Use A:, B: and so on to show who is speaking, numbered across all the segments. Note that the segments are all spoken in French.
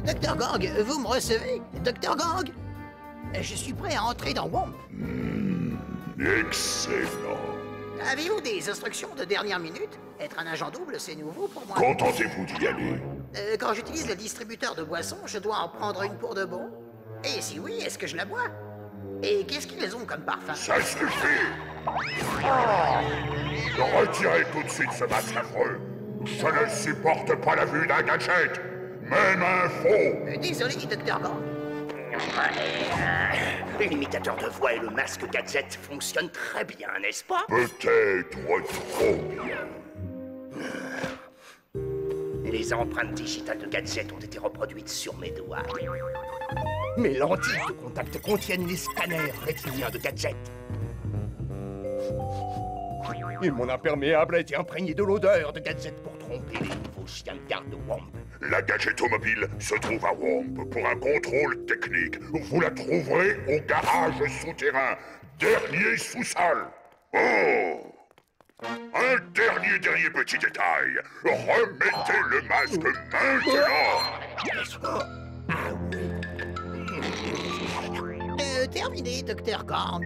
A: Docteur Gang, vous me recevez? Docteur Gang? Je suis prêt à entrer dans WOMP.
B: Excellent.
A: Avez-vous des instructions de dernière minute? Être un agent double, c'est nouveau pour moi.
B: Contentez-vous d'y aller.
A: Quand j'utilise le distributeur de boissons, je dois en prendre une pour de bon? Et si oui, est-ce que je la bois? Et qu'est-ce qu'ils ont comme parfum?
B: Ça suffit. Retirez tout de suite ce masque affreux. Je ne supporte pas la vue d'un gadget. Même un faux.
A: Désolé, Docteur Gang.
C: L'imitateur de voix et le masque gadget fonctionnent très bien, n'est-ce pas?
B: Peut-être trop bien.
C: Les empreintes digitales de gadget ont été reproduites sur mes doigts. Mes lentilles de contact contiennent les scanners rétiniens de gadget. Et mon imperméable a été imprégné de l'odeur de gadget pour tromper les nouveaux chiens de garde de WOMP.
B: La gadgetomobile se trouve à WOMP pour un contrôle technique. Vous la trouverez au garage souterrain, dernier sous-sol. Oh! Un dernier petit détail. Remettez le masque maintenant.
A: Terminé, Docteur Gang.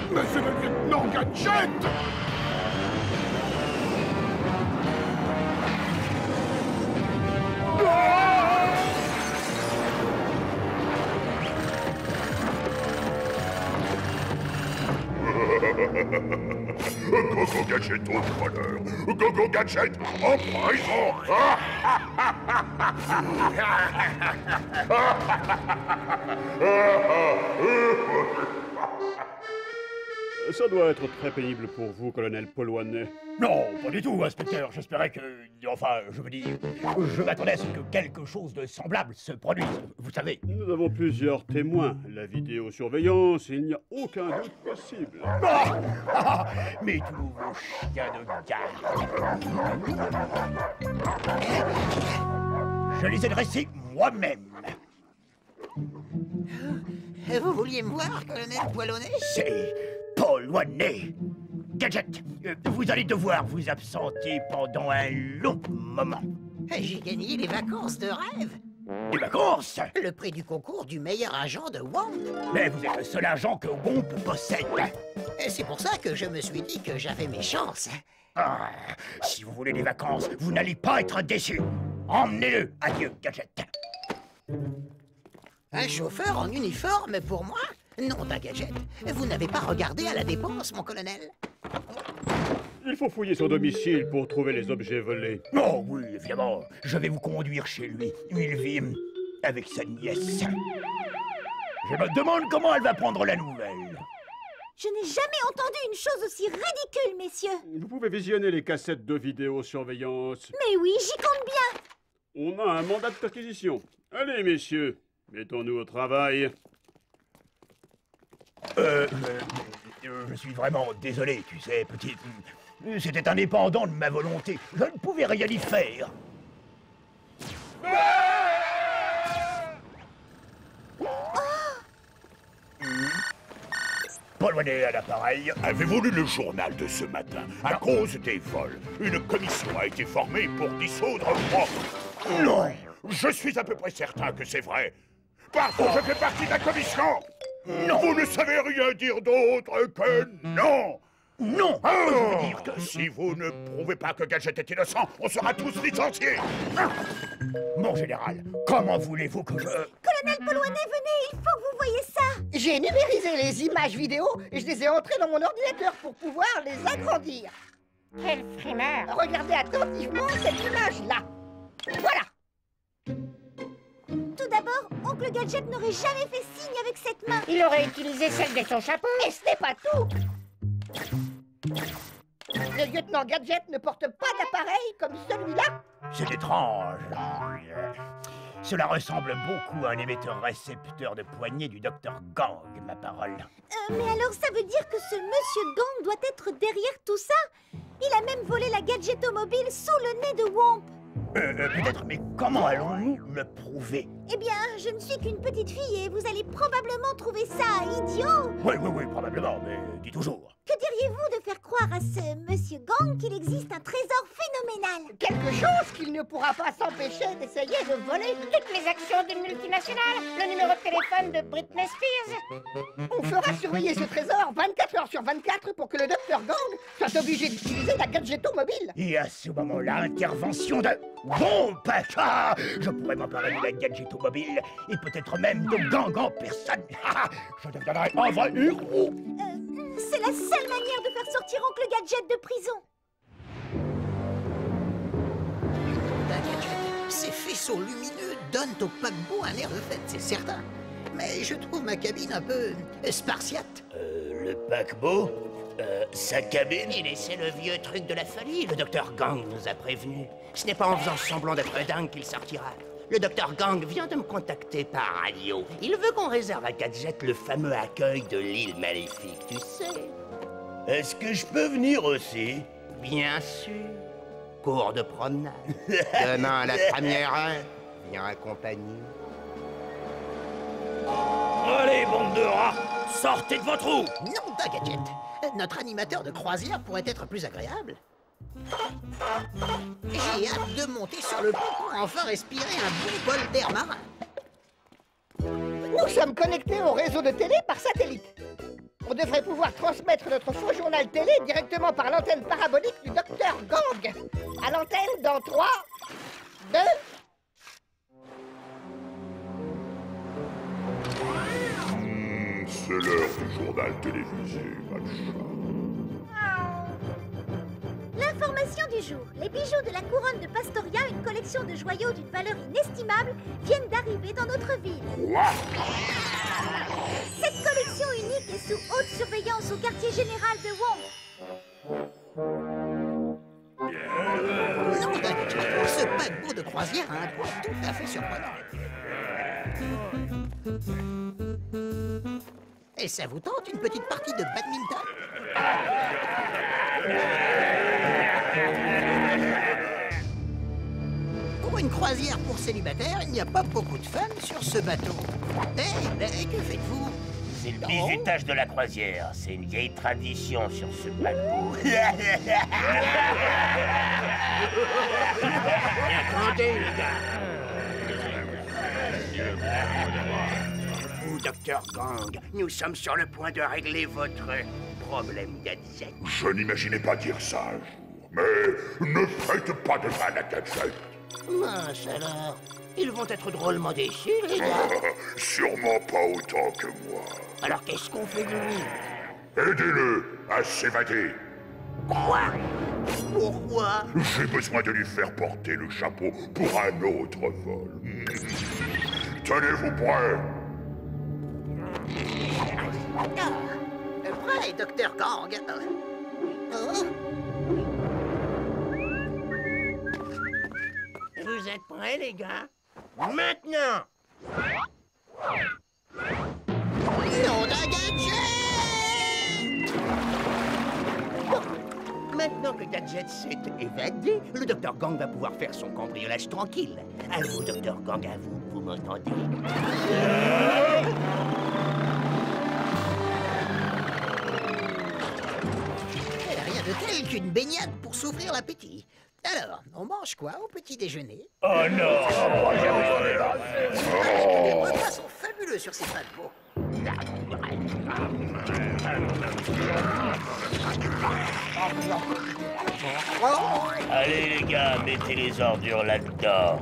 B: Mais c'est le lieutenant Gadget! Gogo Gadget au voleur! Gogo Gadget en prison!
D: Ça doit être très pénible pour vous, colonel Polwanet.
E: Non, pas du tout, inspecteur. J'espérais que... Enfin, je veux dire... Je m'attendais à ce que quelque chose de semblable se produise, vous savez.
D: Nous avons plusieurs témoins. La vidéosurveillance, il n'y a aucun doute possible.
E: Mais tous vos chiens de garde... Je les ai dressés moi-même.
A: Vous vouliez me voir, colonel Poilonnet?
E: C'est Polwanet. Gadget, vous allez devoir vous absenter pendant un long moment.
A: J'ai gagné les vacances de rêve.
E: Des vacances?
A: Le prix du concours du meilleur agent de WOMP.
E: Mais vous êtes le seul agent que WOMP possède.
A: Et c'est pour ça que je me suis dit que j'avais mes chances.
E: Ah, si vous voulez des vacances, vous n'allez pas être déçus. Emmenez-le. Adieu, Gadget.
A: Un chauffeur en uniforme pour moi? Non, d'un Gadget. Vous n'avez pas regardé à la dépense, mon colonel.
D: Il faut fouiller son domicile pour trouver les objets volés.
E: Oh oui, évidemment. Je vais vous conduire chez lui. Il vit avec sa nièce. Je me demande comment elle va prendre la nouvelle.
F: Je n'ai jamais entendu une chose aussi ridicule, messieurs.
D: Vous pouvez visionner les cassettes de vidéosurveillance.
F: Mais oui, j'y compte bien.
D: On a un mandat de perquisition. Allez, messieurs, mettons-nous au travail.
E: Je suis vraiment désolé, tu sais, petit... C'était indépendant de ma volonté. Je ne pouvais rien y faire. Paul Wanet à l'appareil.
B: Avez-vous lu le journal de ce matin? À cause des vols, une commission a été formée pour dissoudre moi.
E: Non.
B: Je suis à peu près certain que c'est vrai. Parce que je fais partie de la commission.
E: Non.
B: Vous ne savez rien dire d'autre que non.
E: Non.
B: Oh,
E: Je veux dire que...
B: si vous ne prouvez pas que Gadget est innocent, on sera tous licenciés.
E: Mon général, comment voulez-vous que je...
F: Colonel Paul Wanet, venez, il faut que vous voyez ça.
G: J'ai numérisé les images vidéo et je les ai entrées dans mon ordinateur pour pouvoir les agrandir.
H: Quel frimeur!
G: Regardez attentivement cette image-là. Voilà.
F: Tout d'abord, Oncle Gadget n'aurait jamais fait signe avec cette main.
H: Il aurait utilisé celle de son chapeau!
G: Et ce n'est pas tout. Le lieutenant Gadget ne porte pas d'appareil comme celui-là.
E: C'est étrange. Cela ressemble beaucoup à un émetteur-récepteur de poignée du docteur Gang, ma parole.
F: Mais alors ça veut dire que ce monsieur Gang doit être derrière tout ça? Il a même volé la Gadgetomobile sous le nez de Womp.
E: Peut-être, mais comment allons-nous le prouver?
F: Eh bien, je ne suis qu'une petite fille et vous allez probablement trouver ça idiot.
E: Oui, probablement, mais dis toujours.
F: Que diriez-vous de faire croire à ce monsieur Gang qu'il existe un trésor phénoménal?
G: Quelque chose qu'il ne pourra pas s'empêcher d'essayer de voler.
H: Toutes les actions d'une multinationale! Le numéro de téléphone de Britney Spears!
G: On fera surveiller ce trésor 24 heures sur 24 pour que le docteur Gang soit obligé d'utiliser la Gadgetomobile.
E: Et à ce moment-là, intervention de... Bon, Pacha! Je pourrais m'emparer de la Gadgetomobile et peut-être même de Gang en personne. Je deviendrai un vrai héros.
F: C'est la seule manière de faire sortir Oncle Gadget de prison.
A: Gadget, ces faisceaux lumineux donnent au paquebot un air de fête, c'est certain. Mais je trouve ma cabine un peu spartiate.
C: Le paquebot? Sa cabine? C'est le vieux truc de la folie. Le docteur Gang nous a prévenus. Ce n'est pas en faisant semblant d'être dingue qu'il sortira. Le docteur Gang vient de me contacter par radio. Il veut qu'on réserve à Gadget le fameux accueil de l'île maléfique, tu sais.
E: Est-ce que je peux venir aussi?
C: Bien sûr. Cours de promenade. Demain à la première heure, viens accompagner.
E: Allez, bande de rats! Sortez de vos trous!
A: Non, pas Gadget. Notre animateur de croisière pourrait être plus agréable. J'ai hâte de monter sur le pont pour enfin respirer un bon bol d'air marin.
G: Nous sommes connectés au réseau de télé par satellite. On devrait pouvoir transmettre notre faux journal télé directement par l'antenne parabolique du docteur Gang. À l'antenne dans 3, 2...
B: C'est l'heure du journal télévisé, Matcha.
F: L'information du jour. Les bijoux de la couronne de Pastoria, une collection de joyaux d'une valeur inestimable, viennent d'arriver dans notre ville.
B: Quoi?
F: Cette collection unique est sous haute surveillance au quartier général de Womp.
A: Non, Gadget, ce paquebot de croisière a un point tout à fait surprenant. Et ça vous tente une petite partie de badminton? Pour une croisière pour célibataires, il n'y a pas beaucoup de femmes sur ce bateau. Eh, que faites-vous?
C: C'est le bizutage de la croisière. C'est une vieille tradition sur ce paquebot. Attendez, les gars. Vous, docteur Gang, nous sommes sur le point de régler votre problème Gadget.
B: Je n'imaginais pas dire ça un jour, mais ne faites pas de mal à Gadget.
C: Mince alors, ils vont être drôlement déçus, les gars.
B: Sûrement pas autant que moi.
C: Alors qu'est-ce qu'on fait de lui?
B: Aidez-le à s'évader.
C: Quoi? Pourquoi?
B: J'ai besoin de lui faire porter le chapeau pour un autre vol. Tenez-vous prêts?
A: Prêt, docteur Gang.
C: Vous êtes prêts, les gars? Maintenant!
A: Non d'un Gadget!
C: Gadget s'est évadé, le Dr Gang va pouvoir faire son cambriolage tranquille. À vous, Dr Gang, à vous, vous m'entendez?
A: Rien de tel qu'une baignade pour s'ouvrir l'appétit. Alors, on mange quoi au petit déjeuner?
E: Oh non, moi j'ai besoin de
A: Les repas sont fabuleux sur ces paquebots.
E: Allez les gars, mettez les ordures là-dedans.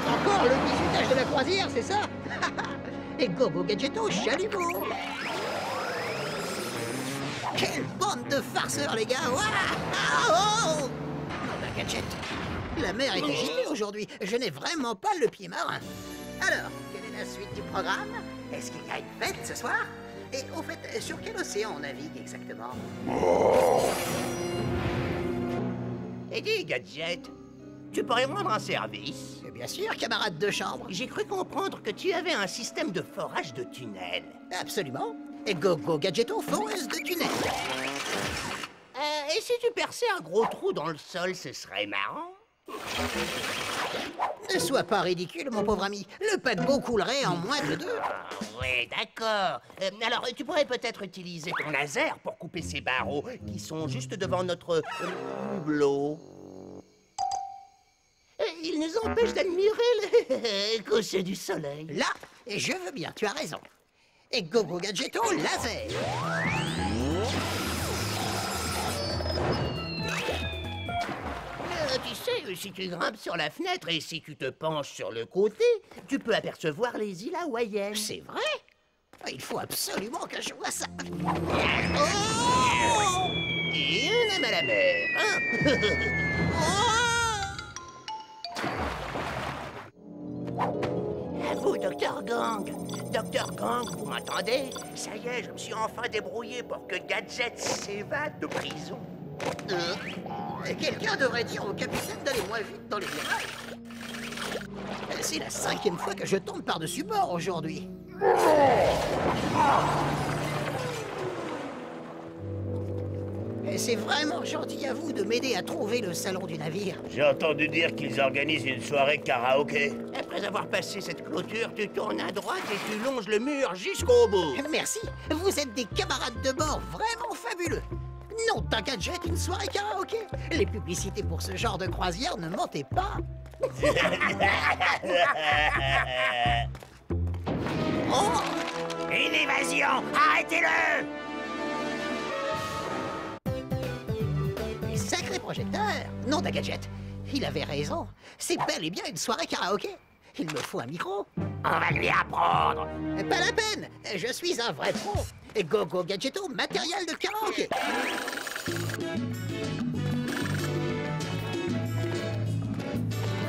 A: Encore le bisutage de la croisière, c'est ça? Et Gogo Gadgetto, chalumeau! Quelle bande de farceurs, les gars! Ouah! Oh! La Gadget, la mer est agitée aujourd'hui. Je n'ai vraiment pas le pied marin. Alors, quelle est la suite du programme? Est-ce qu'il y a une fête ce soir? Et au fait, sur quel océan on navigue exactement?
C: Et dis, Gadget, tu pourrais me rendre un service?
A: Bien sûr, camarade de chambre.
C: J'ai cru comprendre que tu avais un système de forage de tunnels.
A: Absolument. Et Gogo Gadgetto, foreuse de tunnel.
C: Et si tu perçais un gros trou dans le sol, ce serait marrant?
A: Ne sois pas ridicule, mon pauvre ami. Le paquebot coulerait en moins de 2.
C: Oui, d'accord. Alors, tu pourrais peut-être utiliser ton laser pour couper ces barreaux qui sont juste devant notre hublot. Ils nous empêchent d'admirer le coucher du soleil.
A: Là, et je veux bien, tu as raison. Et Gogo Gadgetto, laser.
C: Tu sais, si tu grimpes sur la fenêtre et si tu te penches sur le côté, tu peux apercevoir les îles hawaïennes.
A: C'est vrai? Il faut absolument que je vois ça. Oh!
C: Et un aime à la mer, hein? À vous, Dr Gang. Dr Gang, vous m'entendez? Ça y est, je me suis enfin débrouillé pour que Gadget s'évade de prison.
A: Quelqu'un devrait dire au capitaine d'aller moins vite dans les virages. C'est la 5e fois que je tombe par-dessus bord aujourd'hui. C'est vraiment gentil à vous de m'aider à trouver le salon du navire.
E: J'ai entendu dire qu'ils organisent une soirée karaoké.
C: Après avoir passé cette clôture, tu tournes à droite et tu longes le mur jusqu'au bout.
A: Merci, vous êtes des camarades de bord vraiment fabuleux. Non, t'as Gadget, une soirée karaoké. Les publicités pour ce genre de croisière ne mentaient pas. Oh!
C: Une évasion! Arrêtez-le!
A: Sacré projecteur! Non, t'as Gadget. Il avait raison. C'est bel et bien une soirée karaoké. Il me faut un micro.
C: On va lui apprendre.
A: Pas la peine. Je suis un vrai pro. Et Gogo Gadgetto, matériel de karaoké.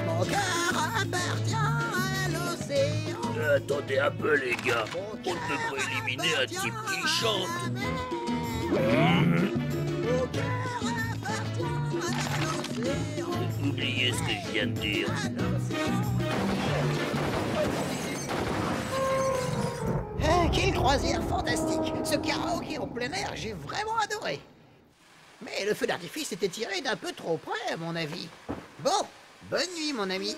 A: Mon cœur appartient à l'océan.
E: Attendez un peu, les gars. On ne peut pas éliminer un type qui chante.
A: Mon cœur appartient à l'océan.
E: Oubliez ce que je viens de dire.
A: Quelle croisière fantastique! Ce karaoké en plein air, j'ai vraiment adoré. Mais le feu d'artifice était tiré d'un peu trop près, à mon avis. Bon, bonne nuit, mon ami.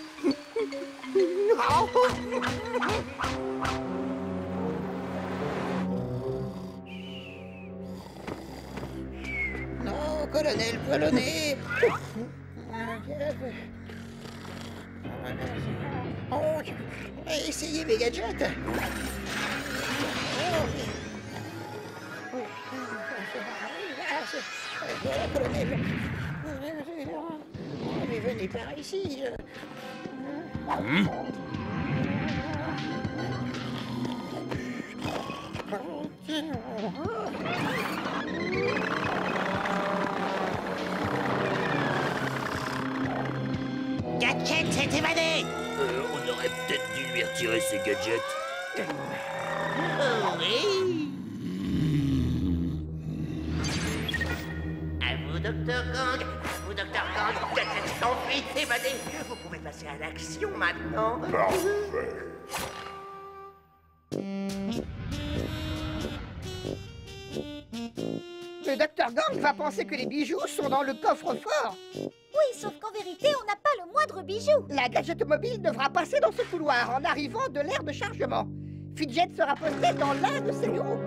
A: Non, colonel Polonais. Essayez mes gadgets. Colonel, mais venez par ici.
C: Gadget s'est évadé!
E: On aurait peut-être dû lui retirer ses gadgets.
C: Oh oui! À vous, Dr Gang! À vous, Dr Gang! Gadget s'enfuit, évadé! Vous pouvez passer à l'action maintenant.
B: Parfait.
G: Le docteur Gang va penser que les bijoux sont dans le coffre-fort.
F: Oui, sauf qu'en vérité, on n'a pas le moindre bijou.
G: La gadget mobile devra passer dans ce couloir en arrivant de l'aire de chargement. Fidget sera posté dans l'un de ses bureaux.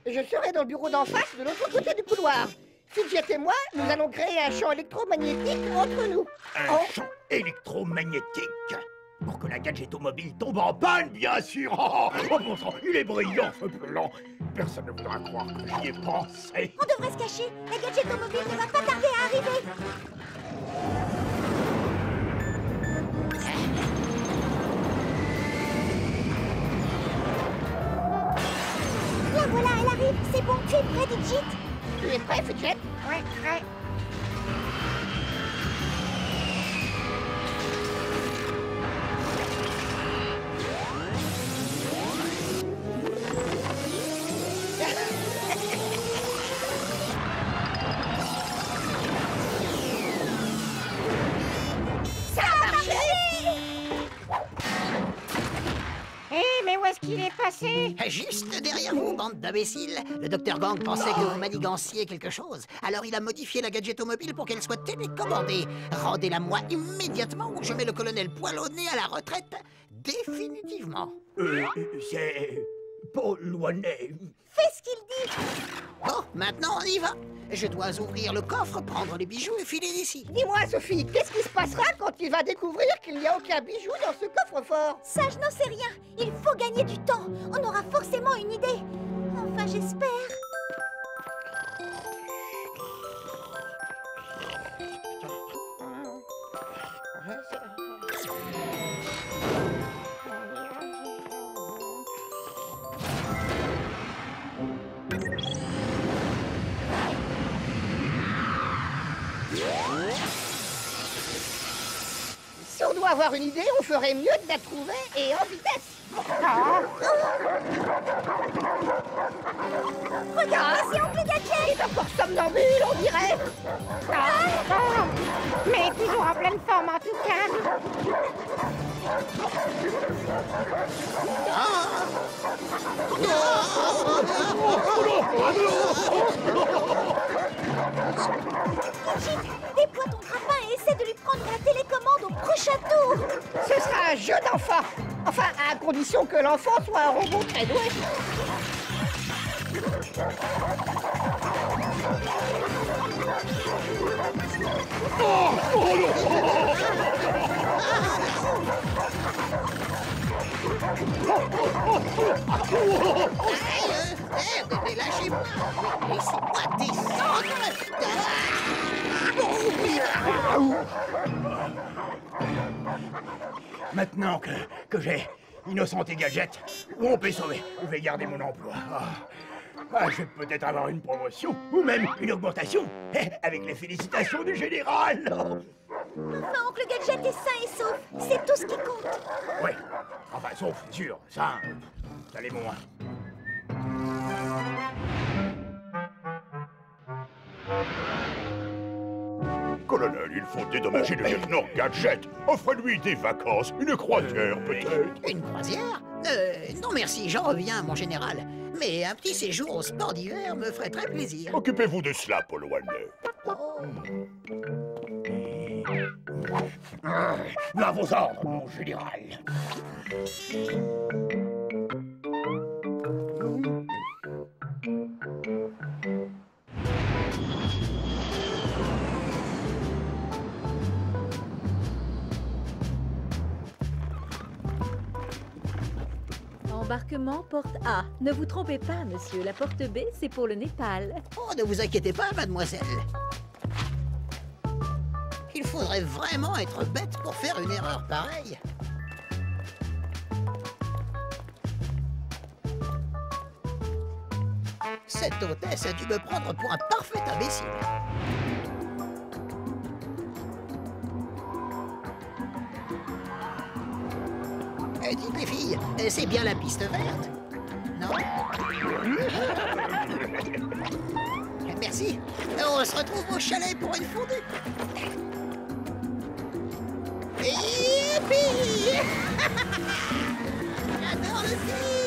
G: Je serai dans le bureau d'en face de l'autre côté du couloir. Fidget et moi, nous allons créer un champ électromagnétique entre nous.
E: Un champ électromagnétique pour que la gadgetomobile tombe en panne, bien sûr. Oh bon sang, il est brillant ce plan. Personne ne voudra croire que j'y ai pensé.
F: On devrait se cacher. La gadgetomobile ne va pas tarder à arriver. La voilà, elle arrive. C'est bon, tu es prêt, Digit?
G: Tu es prêt, Fidget?
H: Ouais, ouais. Mais où est-ce qu'il est passé?
A: Juste derrière vous, bande d'imbéciles. Le docteur Gang pensait que vous maniganciez quelque chose. Alors il a modifié la gadgetomobile pour qu'elle soit télécommandée. Rendez-la moi immédiatement ou je mets le colonel Poilonné à la retraite définitivement.
E: C'est Poilonné.
F: Fais ce qu'il dit.
A: Bon, maintenant on y va. Je dois ouvrir le coffre, prendre les bijoux et filer d'ici.
G: Dis-moi, Sophie, qu'est-ce qui se passera quand il va découvrir qu'il n'y a aucun bijou dans ce coffre-fort?
F: Ça, je n'en sais rien. Il faut gagner du temps. On aura forcément une idée. Enfin, j'espère.
G: Si on doit avoir une idée, on ferait mieux de la trouver et en vitesse.
F: Regarde, c'est Oncle Gadget.
G: Il est encore somnambule, on dirait.
H: Mais toujours en pleine forme en tout cas.
F: Digit, déploie ton grappin et essaie de lui prendre la télécommande au prochain tour.
G: Ce sera un jeu d'enfant. Enfin, à condition que l'enfant soit un robot très doué.
A: Lâchez-moi. Laissez-moi descendre.
E: Maintenant que j'ai innocenté Gadget, où on peut sauver, je vais garder mon emploi. Je vais peut-être avoir une promotion, ou même une augmentation, avec les félicitations du général.
F: Enfin, Oncle Gadget est sain et sauf. C'est tout ce qui compte.
E: Oui, enfin, sauf, c'est sûr, ça l'est moins.
B: Colonel, il faut dédommager le lieutenant Gadget. Offrez-lui des vacances, une croisière peut-être.
A: Une croisière? Non merci, j'en reviens, mon général. Mais un petit séjour au sport d'hiver me ferait très plaisir.
B: Occupez-vous de cela, Poilonné.
E: À vos ordres, mon général.
I: Embarquement porte A. Ne vous trompez pas, monsieur. La porte B, c'est pour le Népal.
A: Oh, ne vous inquiétez pas, mademoiselle. Il faudrait vraiment être bête pour faire une erreur pareille. Cette hôtesse a dû me prendre pour un parfait imbécile. Dites les filles, c'est bien la piste verte? Non? Merci. On se retrouve au chalet pour une fondue. Youpi. J'adore le ski.